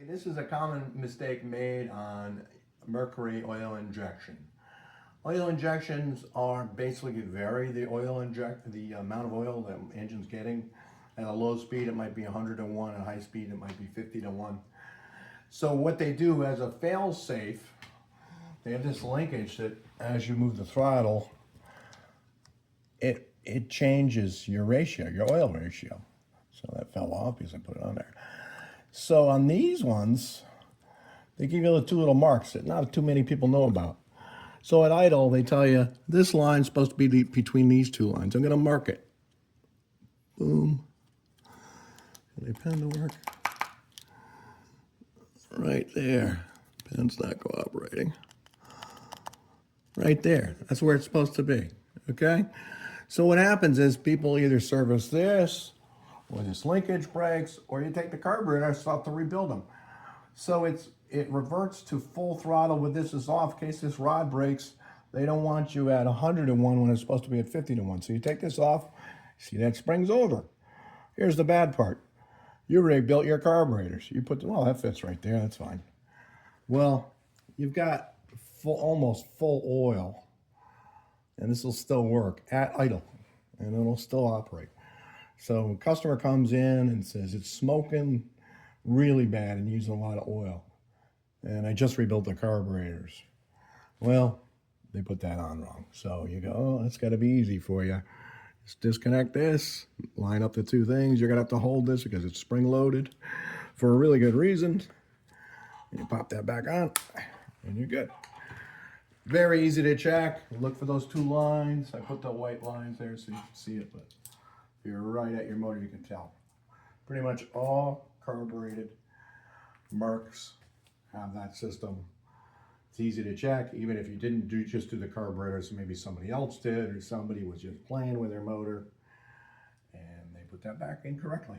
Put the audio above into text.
This is a common mistake made on Mercury oil injection. Oil injections are basically vary the amount of oil the engine's getting. At a low speed, it might be 100 to 1. At high speed, it might be 50 to 1. So what they do as a fail-safe, they have this linkage that as you move the throttle, it changes your ratio, your oil ratio. So that fell off because I put it on there. So on these ones, they give you two little marks that not too many people know about. So at idle, they tell you, this line's supposed to be between these two lines. I'm gonna mark it. Boom. Get my pen to work. Right there. Pen's not cooperating. Right there. That's where it's supposed to be, okay? So what happens is people either service this, or this linkage breaks, or you take the carburetor and start to rebuild them. So it reverts to full throttle with this is off. In case this rod breaks, they don't want you at 100 to 1 when it's supposed to be at 50 to 1. So you take this off, see that spring's over. Here's the bad part. You already built your carburetors. You put, well, that fits right there, that's fine. Well, you've got almost full oil, and this will still work at idle, and it'll still operate. So a customer comes in and says, it's smoking really bad and using a lot of oil. And I just rebuilt the carburetors. Well, they put that on wrong. So you go, oh, that's got to be easy for you. Just disconnect this, line up the two things. You're going to have to hold this because it's spring loaded for a really good reason. And you pop that back on and you're good. Very easy to check. Look for those two lines. I put the white lines there so you can see it, but if you're right at your motor, you can tell. Pretty much all carbureted Mercs have that system. It's easy to check, even if you didn't just do the carburetor, so maybe somebody else did, or somebody was just playing with their motor, and they put that back in correctly.